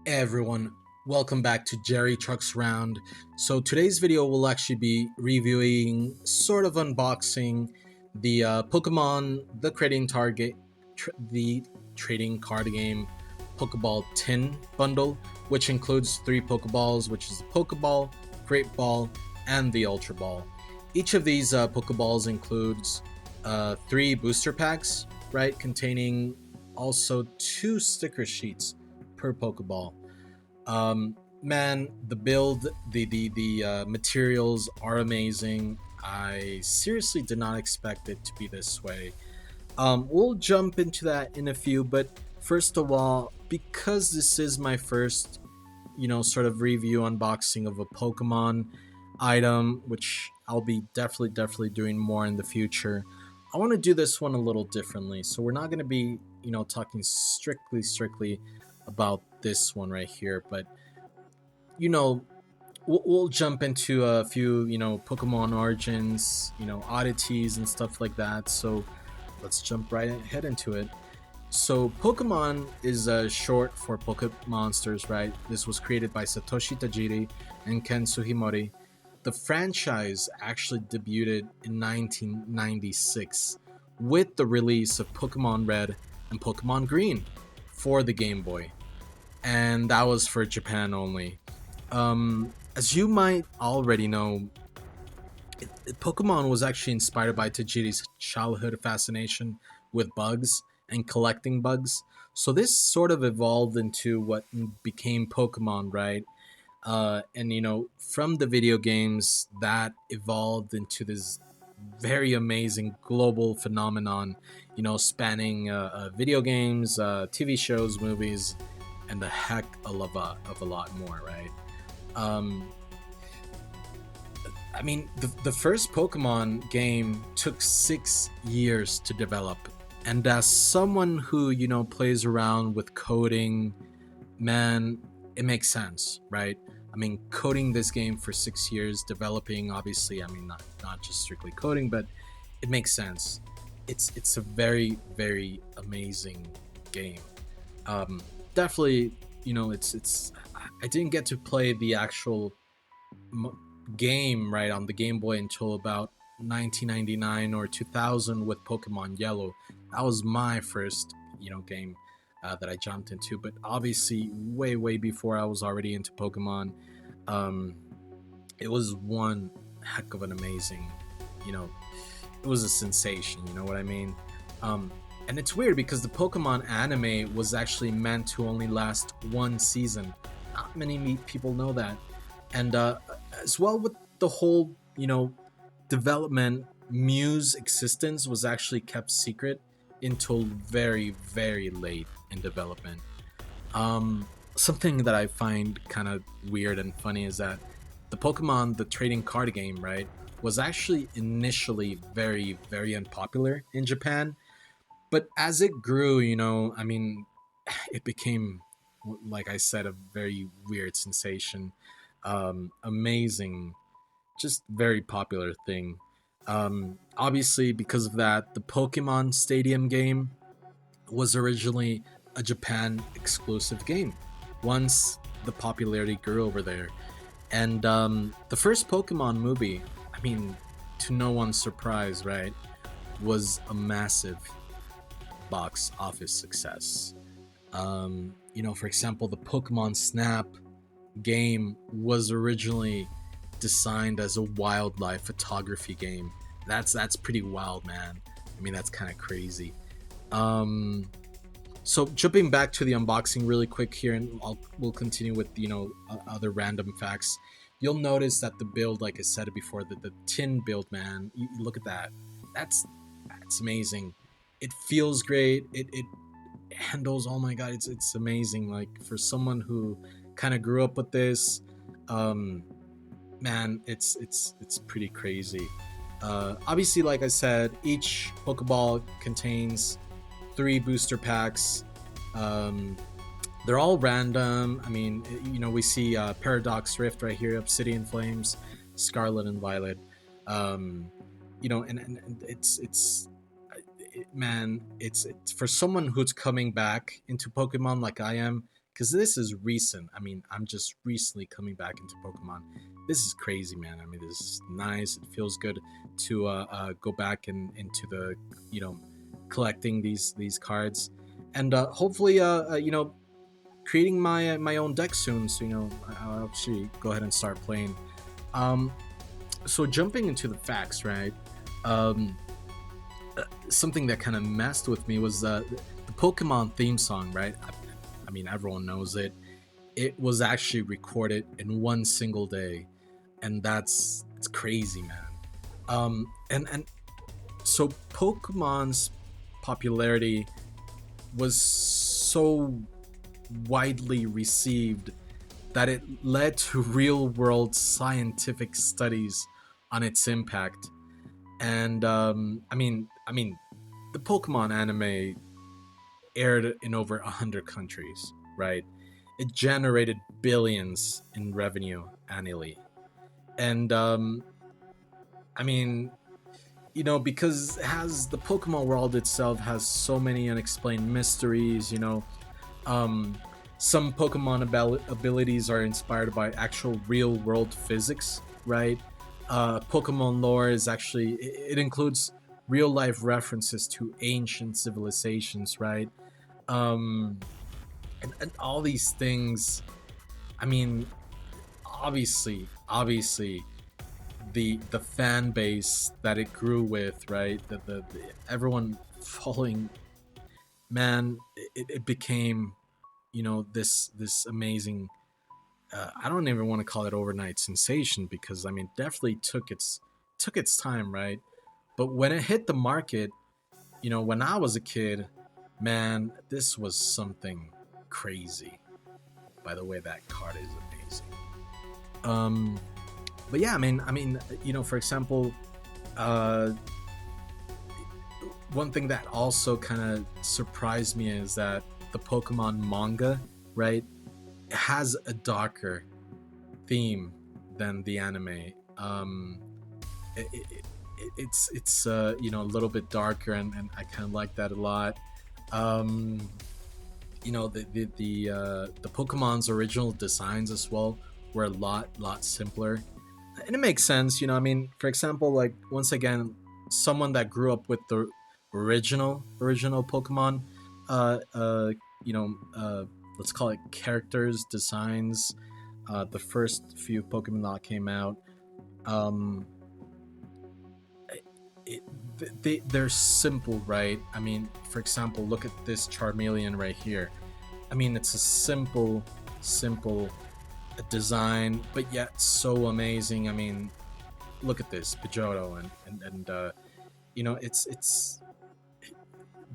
Hey everyone, welcome back to Jerry Trucks Round. So today's video will actually be reviewing, sort of unboxing the Pokemon, the trading card game, Poké Ball Tin Bundle, which includes 3 Pokeballs, which is the Pokeball, Great Ball, and the Ultra Ball. Each of these Pokeballs includes 3 booster packs, right, containing also 2 sticker sheets per Pokeball. Man, the build, the materials are amazing. I seriously did not expect it to be this way. We'll jump into that in a few, but first of all, because this is my first, sort of review unboxing of a Pokemon item, which I'll be definitely doing more in the future. I want to do this one a little differently. So we're not going to be, talking strictly about this one right here, but you know, we'll jump into a few, Pokemon origins, oddities and stuff like that. So let's jump right ahead into it. So Pokemon is short for Poke Monsters, right? This was created by Satoshi Tajiri and Ken Sugimori. The franchise actually debuted in 1996 with the release of Pokemon Red and Pokemon Green for the Game Boy, and that was for Japan only. As you might already know, Pokemon was actually inspired by Tajiri's childhood fascination with bugs and collecting bugs. So this sort of evolved into what became Pokemon, right? And from the video games, that evolved into this very amazing global phenomenon, spanning video games, TV shows, movies, and the heck of a lot more, right? Um, I mean, the first Pokemon game took 6 years to develop. And as someone who, plays around with coding, man, it makes sense, right? I mean, coding this game for 6 years, developing, obviously, I mean, not just strictly coding, but it makes sense. It's a very amazing game. Definitely, it's I didn't get to play the actual game right on the Game Boy until about 1999 or 2000 with Pokemon Yellow. That was my first, game that I jumped into. But obviously, way before I was already into Pokemon. Um, it was one heck of an amazing, you know, it was a sensation. You know what I mean? And it's weird because the Pokemon anime was actually meant to only last one season. Not many people know that, and as well with the whole, development, Mew's existence was actually kept secret until very late in development. Something that I find kind of weird and funny is that the Pokemon, the trading card game, right, was actually initially very unpopular in Japan, but as it grew, I mean, it became, like I said, a very weird sensation. Amazing, just very popular thing. Obviously, because of that, the Pokemon Stadium game was originally a Japan exclusive game. Once the popularity grew over there, and the first Pokemon movie, I mean, to no one's surprise, right, was a massive box office success. For example, the Pokemon Snap game was originally designed as a wildlife photography game. That's pretty wild, man. I mean, that's kind of crazy. So jumping back to the unboxing really quick here, and we'll continue with other random facts. You'll notice that the build, like I said before, the tin build, man. You look at that. That's amazing. It feels great. It handles. Oh my god, it's amazing. Like for someone who kind of grew up with this, um, man, it's pretty crazy. Obviously, like I said, each Pokeball contains 3 booster packs. Um, they're all random. I mean, we see Paradox Rift right here, Obsidian Flames, Scarlet and Violet. And man, it's for someone who's coming back into Pokemon like I am, because this is recent. I mean, I'm just recently coming back into Pokemon. This is crazy, man. I mean, this is nice. It feels good to go back and into the, you know, collecting these cards, and hopefully, creating my own deck soon. So I'll actually go ahead and start playing. Um, so jumping into the facts, right? Um, Something that kind of messed with me was the Pokemon theme song, right? I mean, everyone knows it. It was actually recorded in one single day, and it's crazy, man. And so Pokemon's popularity was so widely received that it led to real-world scientific studies on its impact. And I mean, the Pokemon anime aired in over 100 countries, right? It generated billions in revenue annually, and I mean, because it has the Pokemon world itself has so many unexplained mysteries. Um, some Pokemon abilities are inspired by actual real world physics, right? Pokemon lore is actually it includes real life references to ancient civilizations, right? Um, and all these things. I mean, obviously, the fan base that it grew with, right? The everyone following, man, it became this amazing. I don't even want to call it overnight sensation because I mean definitely took its time, right? But when it hit the market, when I was a kid, man, this was something crazy. By the way, that card is amazing. Um, but yeah, I mean, for example, uh, one thing that also kind of surprised me is that the Pokemon manga, right, has a darker theme than the anime. It, it, it, it's a little bit darker, and I kind of like that a lot. Um, the Pokemon's original designs as well were a lot simpler, and it makes sense. I mean, for example, like once again, someone that grew up with the original Pokemon, uh, uh, you know, uh, let's call it characters, designs, the first few Pokemon that came out, um, it, they're simple, right? I mean, for example, look at this Charmeleon right here. I mean, it's a simple design, but yet so amazing. I mean, look at this Pidgeotto, and it's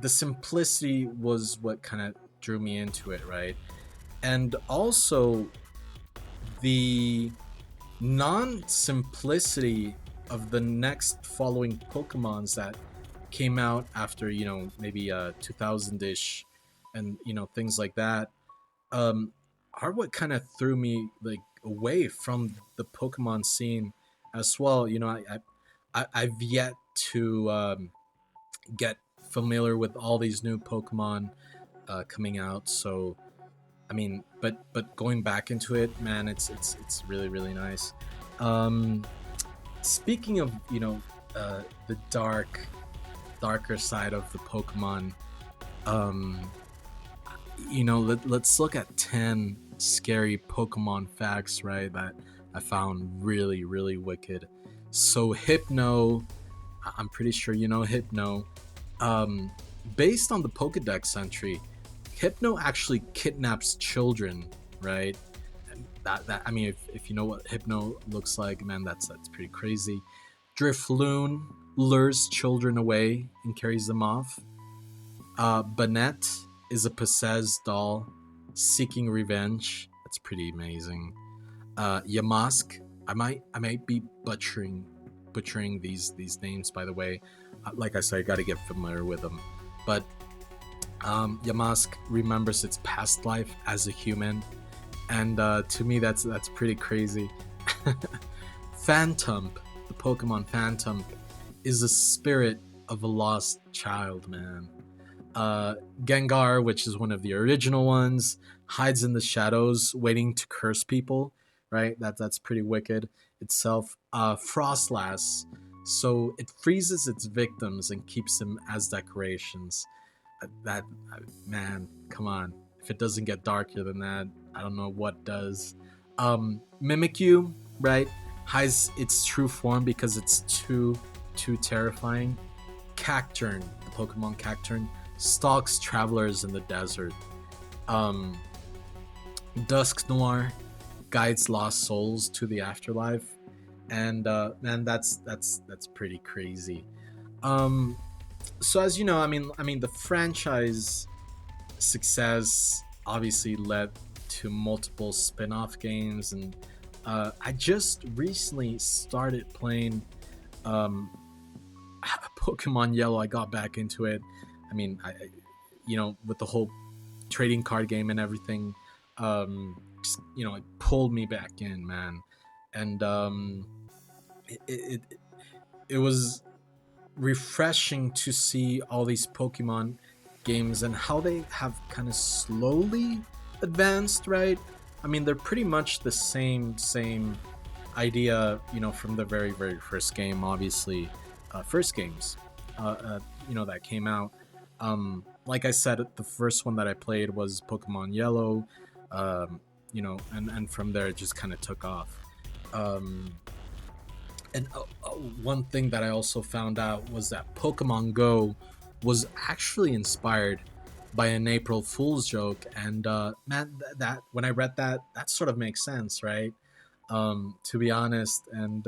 the simplicity was what kind of drew me into it, right? And also the non-simplicity of the next following Pokemons that came out after maybe 2000ish, and things like that, um are what kind of threw me like away from the Pokemon scene as well. I've yet to get familiar with all these new Pokemon coming out. So I mean, but going back into it, man, it's really really nice. Um, Speaking of the darker side of the Pokemon, um, let's look at 10 scary Pokemon facts, right? That I found really really wicked. So Hypno, I'm pretty sure you know Hypno. Um, Based on the Pokedex entry, Hypno actually kidnaps children, right? And that I mean, if you know what Hypno looks like, man, that's pretty crazy. Drifloon lures children away and carries them off. Banette is a possessed doll seeking revenge. That's pretty amazing. Yamask, I might be butchering these names, by the way. Like I said, I got to get familiar with them. But Yamask remembers its past life as a human, and to me, that's pretty crazy. Phantom, the Pokemon Phantom, is the spirit of a lost child, man. Gengar, which is one of the original ones, hides in the shadows, waiting to curse people. Right, that's pretty wicked itself. Frostlass, so it freezes its victims and keeps them as decorations. That Man, come on. If it doesn't get darker than that, I don't know what does. Mimikyu, right, hides its true form because it's too terrifying. Cacturn, the Pokemon Cacturn, stalks travelers in the desert. Um, Dusk Noir guides lost souls to the afterlife, and man, that's pretty crazy. Um, so as you know, I mean, the franchise success obviously led to multiple spin-off games, and I just recently started playing um, Pokemon Yellow. I got back into it. I mean, with the whole trading card game and everything, just, it pulled me back in, man. And it was refreshing to see all these Pokemon games and how they have kind of slowly advanced, right? I mean, they're pretty much the same idea, from the very first game, obviously, first games, that came out. Like I said, the first one that I played was Pokemon Yellow, and from there it just kind of took off. Um, and one thing that I also found out was that Pokemon Go was actually inspired by an April Fool's joke, and man, that when I read that, that sort of makes sense, right? To be honest, and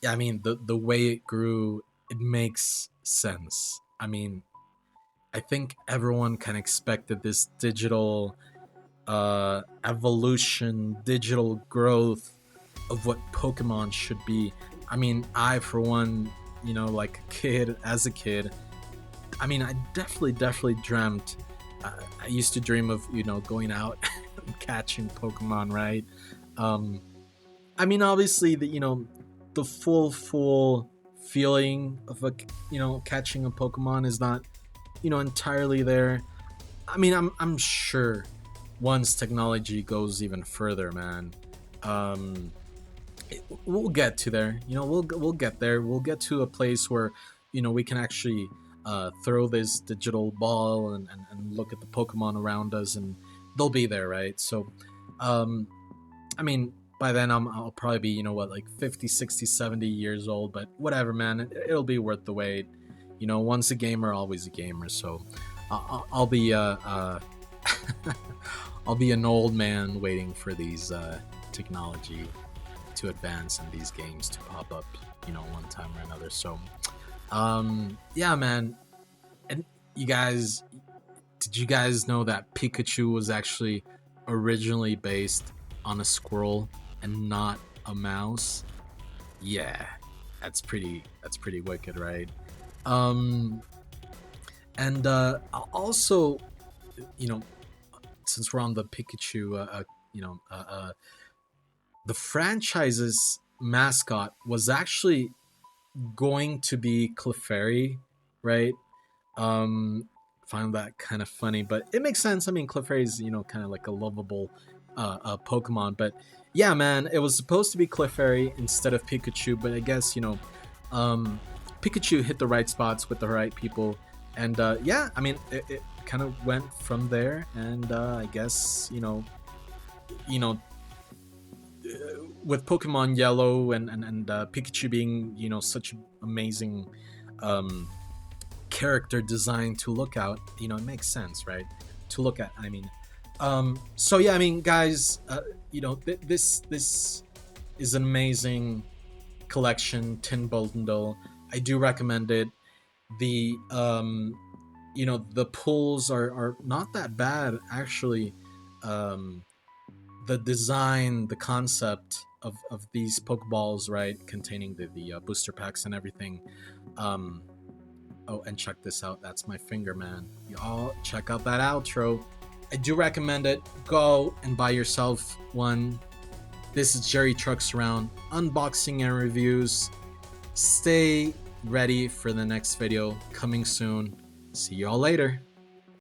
yeah, I mean, the way it grew, it makes sense. I mean, I think everyone kind of expected this digital evolution, digital growth of what Pokemon should be. I mean, I, for one, like as a kid, I mean, I definitely dreamt. I used to dream of, going out and catching Pokemon, right? Um, I mean, obviously, the full feeling of catching a Pokemon is not, entirely there. I mean, I'm sure once technology goes even further, man, um, we'll get to there. We'll get there. We'll get to a place where, we can actually throw this digital ball and look at the Pokemon around us, and they'll be there, right? So, I mean, by then I'll probably be, like 50, 60, 70 years old, but whatever, man. It'll be worth the wait. Once a gamer, always a gamer. So I'll be I'll be an old man waiting for these technology to advance and these games to pop up, one time or another. So, yeah, man. And did you guys know that Pikachu was actually originally based on a squirrel and not a mouse? Yeah, that's pretty wicked, right? Um, and also, you know, since we're on the Pikachu, the franchise's mascot was actually going to be Clefairy, right? Find that kind of funny, but it makes sense. I mean, Clefairy's, kind of like a lovable Pokemon, but yeah, man, it was supposed to be Clefairy instead of Pikachu, but I guess, um, Pikachu hit the right spots with the right people, and yeah, I mean, it kind of went from there, and I guess, you know, with Pokemon Yellow and Pikachu being, such an amazing um, character design to look out, it makes sense, right? To look at, I mean. So yeah, I mean, guys, this is an amazing collection, Tin Bundle. I do recommend it. The the pulls are not that bad, actually. Um, the design, the concept of these Pokeballs, right, containing the booster packs and everything. Um, oh, and check this out. That's my finger, man. Y'all check out that outro. I do recommend it. Go and buy yourself one. This is Jerry Trucks Around, unboxing and reviews. Stay ready for the next video coming soon. See y'all later.